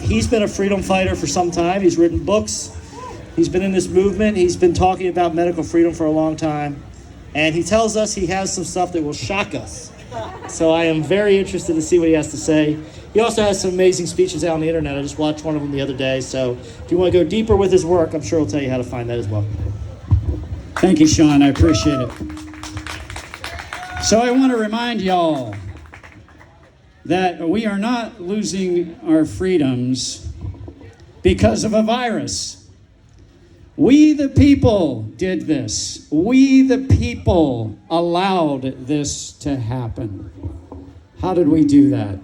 He's been a freedom fighter for some time. He's written books. He's been in this movement. He's been talking about medical freedom for a long time. And he tells us he has some stuff that will shock us. So I am very interested to see what he has to say. He also has some amazing speeches out on the internet. I just watched one of them the other day. So if you want to go deeper with his work, I'm sure he'll tell you how to find that as well. Thank you, Sean. I appreciate it. So I want to remind y'all that we are not losing our freedoms because of a virus. We, the people, did this. We, the people, allowed this to happen. How did we do that?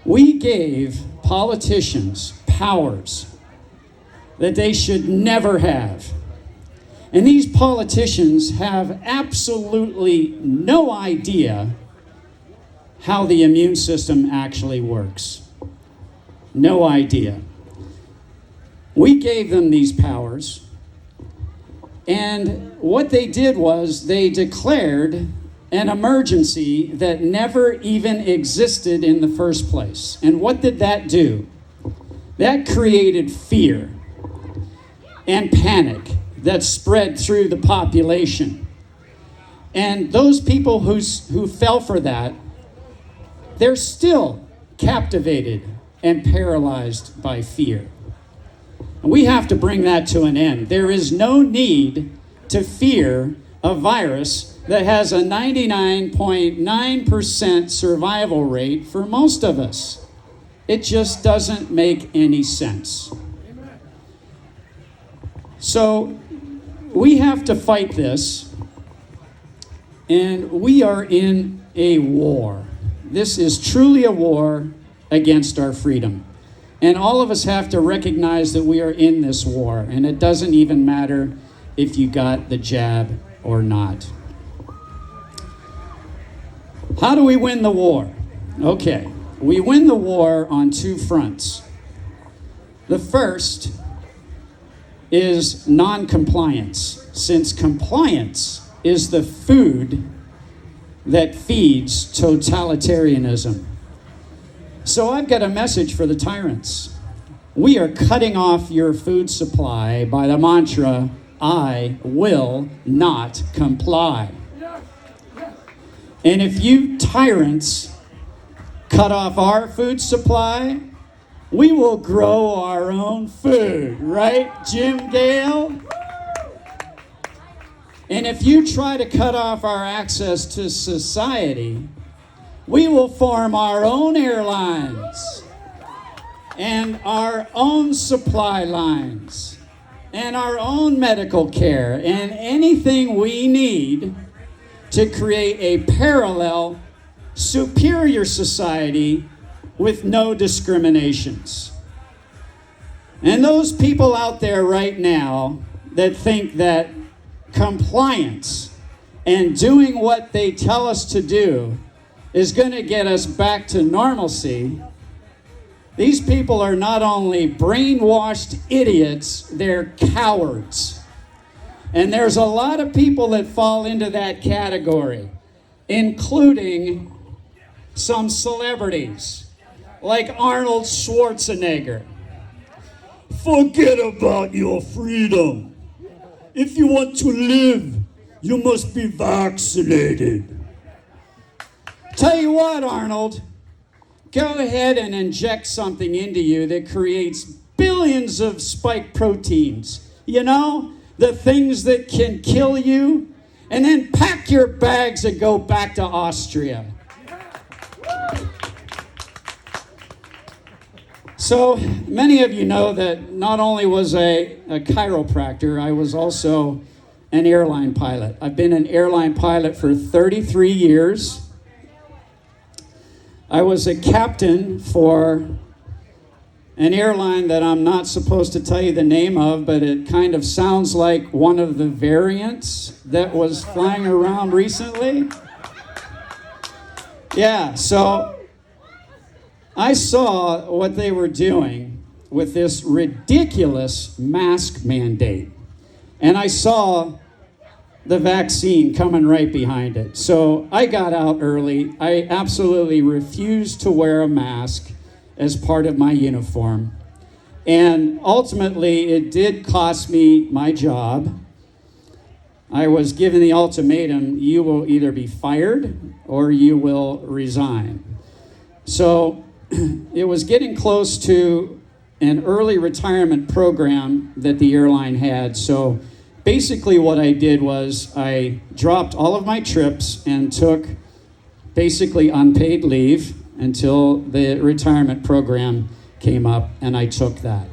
We gave politicians powers that they should never have. And these politicians have absolutely no idea how the immune system actually works. No idea. We gave them these powers, and what they did was they declared an emergency that never even existed in the first place. And what did that do? That created fear and panic that spread through the population. And those people who fell for that, they're still captivated and paralyzed by fear. And we have to bring that to an end. There is no need to fear a virus that has a 99.9% survival rate for most of us. It just doesn't make any sense. So we have to fight this, and we are in a war. This is truly a war against our freedom. And all of us have to recognize that we are in this war, and it doesn't even matter if you got the jab or not. How do we win the war? Okay, we win the war on two fronts. The first is non-compliance, since compliance is the food that feeds totalitarianism. So I've got a message for the tyrants. We are cutting off your food supply by the mantra, I will not comply. And if you tyrants cut off our food supply, we will grow our own food, right, Jim Gale? And if you try to cut off our access to society, we will form our own airlines and our own supply lines and our own medical care and anything we need to create a parallel, superior society with no discriminations. And those people out there right now that think that compliance and doing what they tell us to do is going to get us back to normalcy, these people are not only brainwashed idiots, they're cowards. And there's a lot of people that fall into that category, including some celebrities like Arnold Schwarzenegger. Forget about your freedom. If you want to live, you must be vaccinated. Tell you what, Arnold, go ahead and inject something into you that creates billions of spike proteins. You know, the things that can kill you, and then pack your bags and go back to Austria. So many of you know that not only was I a chiropractor, I was also an airline pilot. I've been an airline pilot for 33 years. I was a captain for an airline that I'm not supposed to tell you the name of, but it kind of sounds like one of the variants that was flying around recently. Yeah, so I saw what they were doing with this ridiculous mask mandate. And I saw the vaccine coming right behind it. So I got out early. I absolutely refused to wear a mask as part of my uniform. And ultimately, it did cost me my job. I was given the ultimatum, you will either be fired or you will resign. So it was getting close to an early retirement program that the airline had. So basically what I did was I dropped all of my trips and took basically unpaid leave until the retirement program came up, and I took that.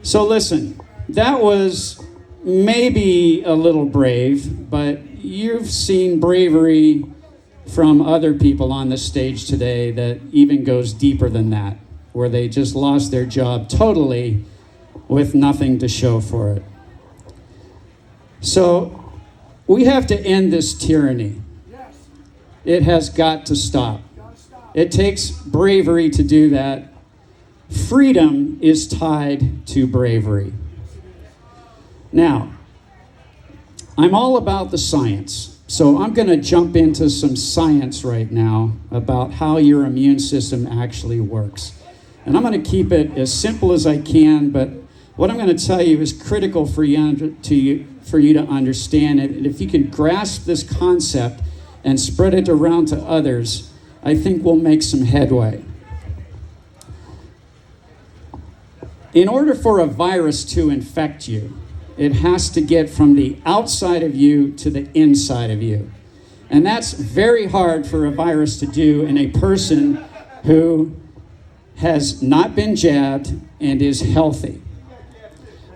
So listen, that was maybe a little brave, but you've seen bravery from other people on the stage today that even goes deeper than that, where they just lost their job totally with nothing to show for it. So we have to end this tyranny. It has got to stop. It takes bravery to do that. Freedom is tied to bravery. Now, I'm all about the science. So I'm going to jump into some science right now about how your immune system actually works. And I'm going to keep it as simple as I can, but what I'm going to tell you is critical for you to understand it. And if you can grasp this concept and spread it around to others, I think we'll make some headway. In order for a virus to infect you, it has to get from the outside of you to the inside of you. And that's very hard for a virus to do in a person who has not been jabbed and is healthy.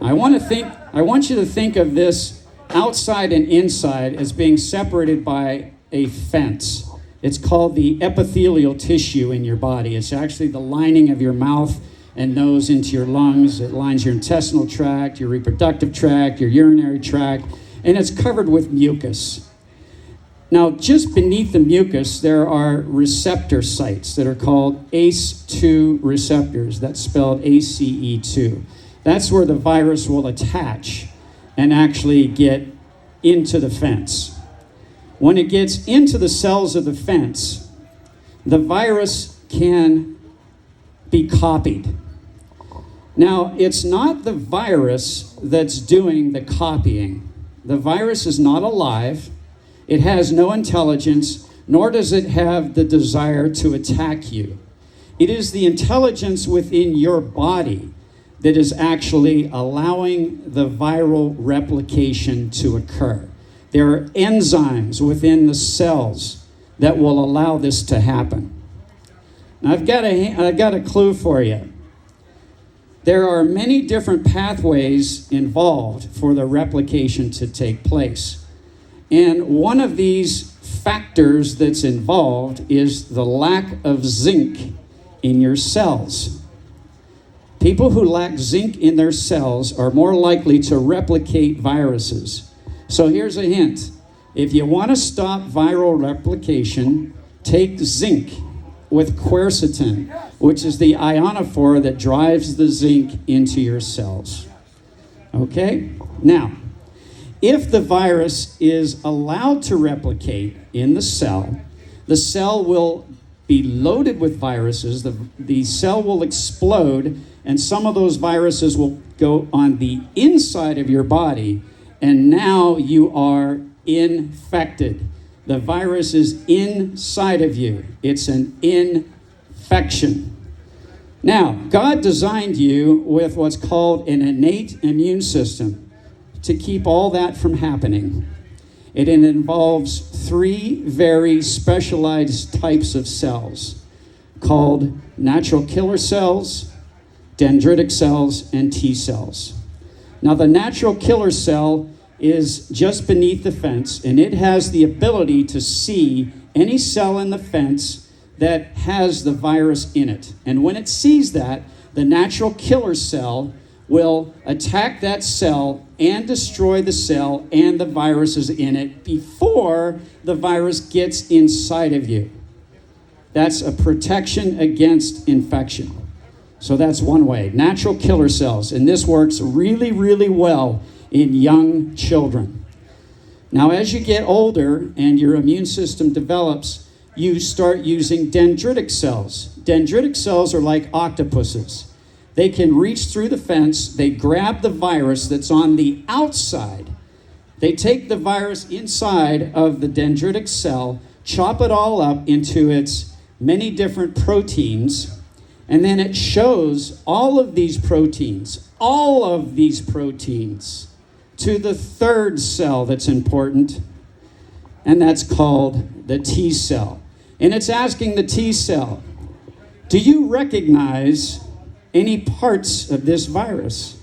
I want you to think of this outside and inside as being separated by a fence. It's called the epithelial tissue in your body. It's actually the lining of your mouth and nose into your lungs. It lines your intestinal tract, your reproductive tract, your urinary tract, and it's covered with mucus. Now, just beneath the mucus, there are receptor sites that are called ACE2 receptors. That's spelled ACE2. That's where the virus will attach and actually get into the fence. When it gets into the cells of the fence, the virus can be copied. Now, it's not the virus that's doing the copying. The virus is not alive. It has no intelligence, nor does it have the desire to attack you. It is the intelligence within your body that is actually allowing the viral replication to occur. There are enzymes within the cells that will allow this to happen. Now, I've got a clue for you. There are many different pathways involved for the replication to take place. And one of these factors that's involved is the lack of zinc in your cells. People who lack zinc in their cells are more likely to replicate viruses. So here's a hint. If you want to stop viral replication, take zinc with quercetin, which is the ionophore that drives the zinc into your cells. Okay? Now, if the virus is allowed to replicate in the cell will be loaded with viruses, the cell will explode, and some of those viruses will go on the inside of your body, and now you are infected. The virus is inside of you. It's an infection. Now, God designed you with what's called an innate immune system to keep all that from happening. It involves 3 very specialized types of cells called natural killer cells, dendritic cells, and T cells. Now, the natural killer cell is just beneath the fence, and it has the ability to see any cell in the fence that has the virus in it. And when it sees that, the natural killer cell will attack that cell and destroy the cell and the viruses in it before the virus gets inside of you. That's a protection against infection. So that's one way, natural killer cells. And this works really, really well in young children. Now, as you get older and your immune system develops, you start using dendritic cells. Dendritic cells are like octopuses. They can reach through the fence, they grab the virus that's on the outside. They take the virus inside of the dendritic cell, chop it all up into its many different proteins, and then it shows all of these proteins to the third cell that's important, and that's called the T cell. And it's asking the T cell, do you recognize any parts of this virus?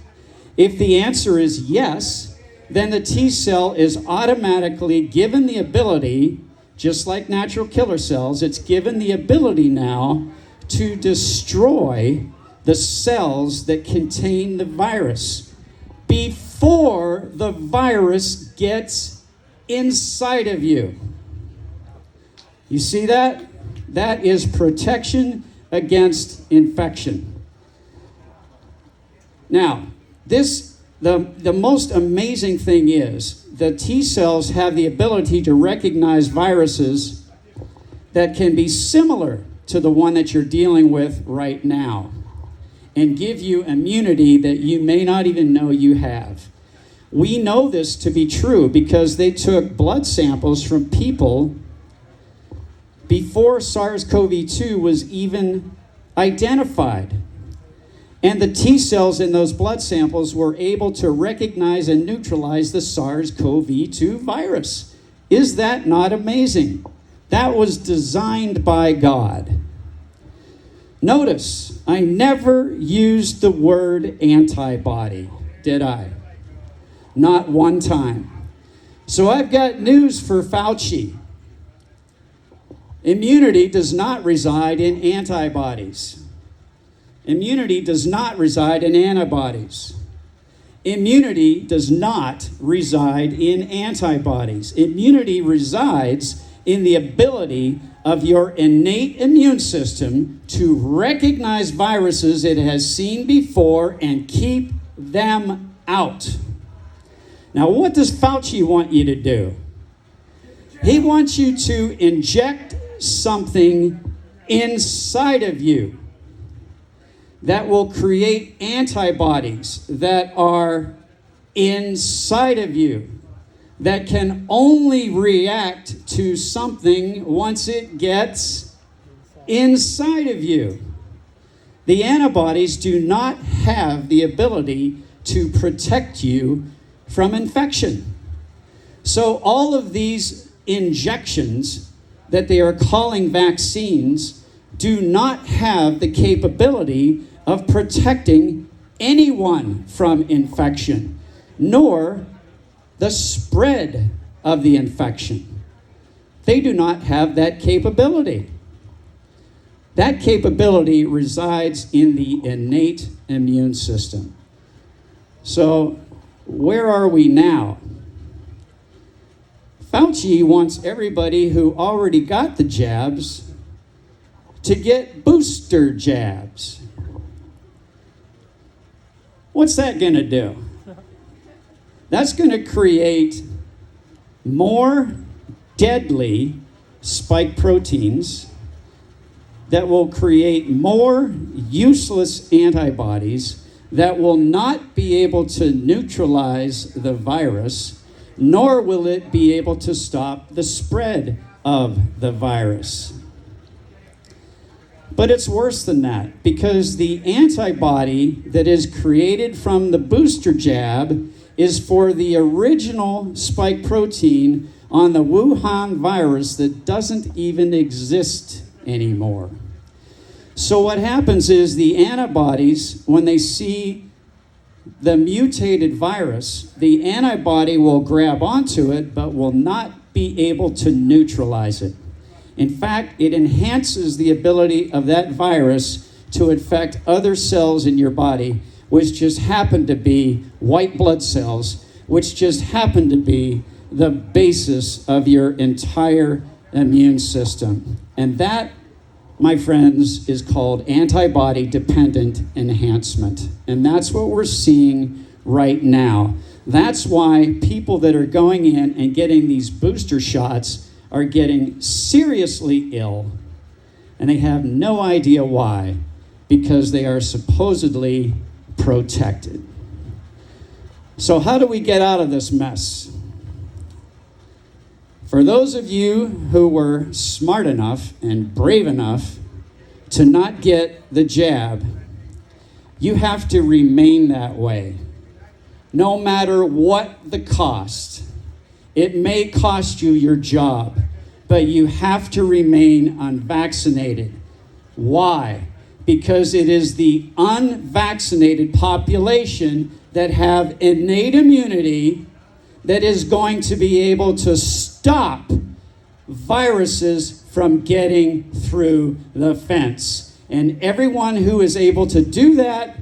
If the answer is yes, then the T cell is automatically given the ability, just like natural killer cells, it's given the ability now to destroy the cells that contain the virus before the virus gets inside of you. You see that? That is protection against infection. Now, the most amazing thing is the T cells have the ability to recognize viruses that can be similar to the one that you're dealing with right now and give you immunity that you may not even know you have. We know this to be true because they took blood samples from people before SARS-CoV-2 was even identified. And the T cells in those blood samples were able to recognize and neutralize the SARS-CoV-2 virus. Is that not amazing? That was designed by God. Notice, I never used the word antibody, did I? Not one time. So I've got news for Fauci. Immunity does not reside in antibodies. Immunity does not reside in antibodies. Immunity does not reside in antibodies. Immunity resides in the ability of your innate immune system to recognize viruses it has seen before and keep them out. Now, what does Fauci want you to do? He wants you to inject something inside of you that will create antibodies that are inside of you that can only react to something once it gets inside of you. The antibodies do not have the ability to protect you from infection. So all of these injections that they are calling vaccines do not have the capability of protecting anyone from infection, nor the spread of the infection. They do not have that capability. That capability resides in the innate immune system. So, where are we now? Fauci wants everybody who already got the jabs to get booster jabs. What's that going to do? That's going to create more deadly spike proteins that will create more useless antibodies that will not be able to neutralize the virus, nor will it be able to stop the spread of the virus. But it's worse than that, because the antibody that is created from the booster jab is for the original spike protein on the Wuhan virus that doesn't even exist anymore. So what happens is the antibodies, when they see the mutated virus, the antibody will grab onto it but will not be able to neutralize it. In fact, it enhances the ability of that virus to infect other cells in your body, which just happen to be white blood cells, which just happen to be the basis of your entire immune system. And that, my friends, is called antibody-dependent enhancement. And that's what we're seeing right now. That's why people that are going in and getting these booster shots are getting seriously ill, and they have no idea why, because they are supposedly protected. So how do we get out of this mess? For those of you who were smart enough and brave enough to not get the jab, you have to remain that way, no matter what the cost. It may cost you your job, but you have to remain unvaccinated. Why? Because it is the unvaccinated population that have innate immunity that is going to be able to stop viruses from getting through the fence. And everyone who is able to do that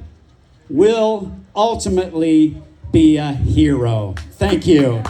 will ultimately be a hero. Thank you.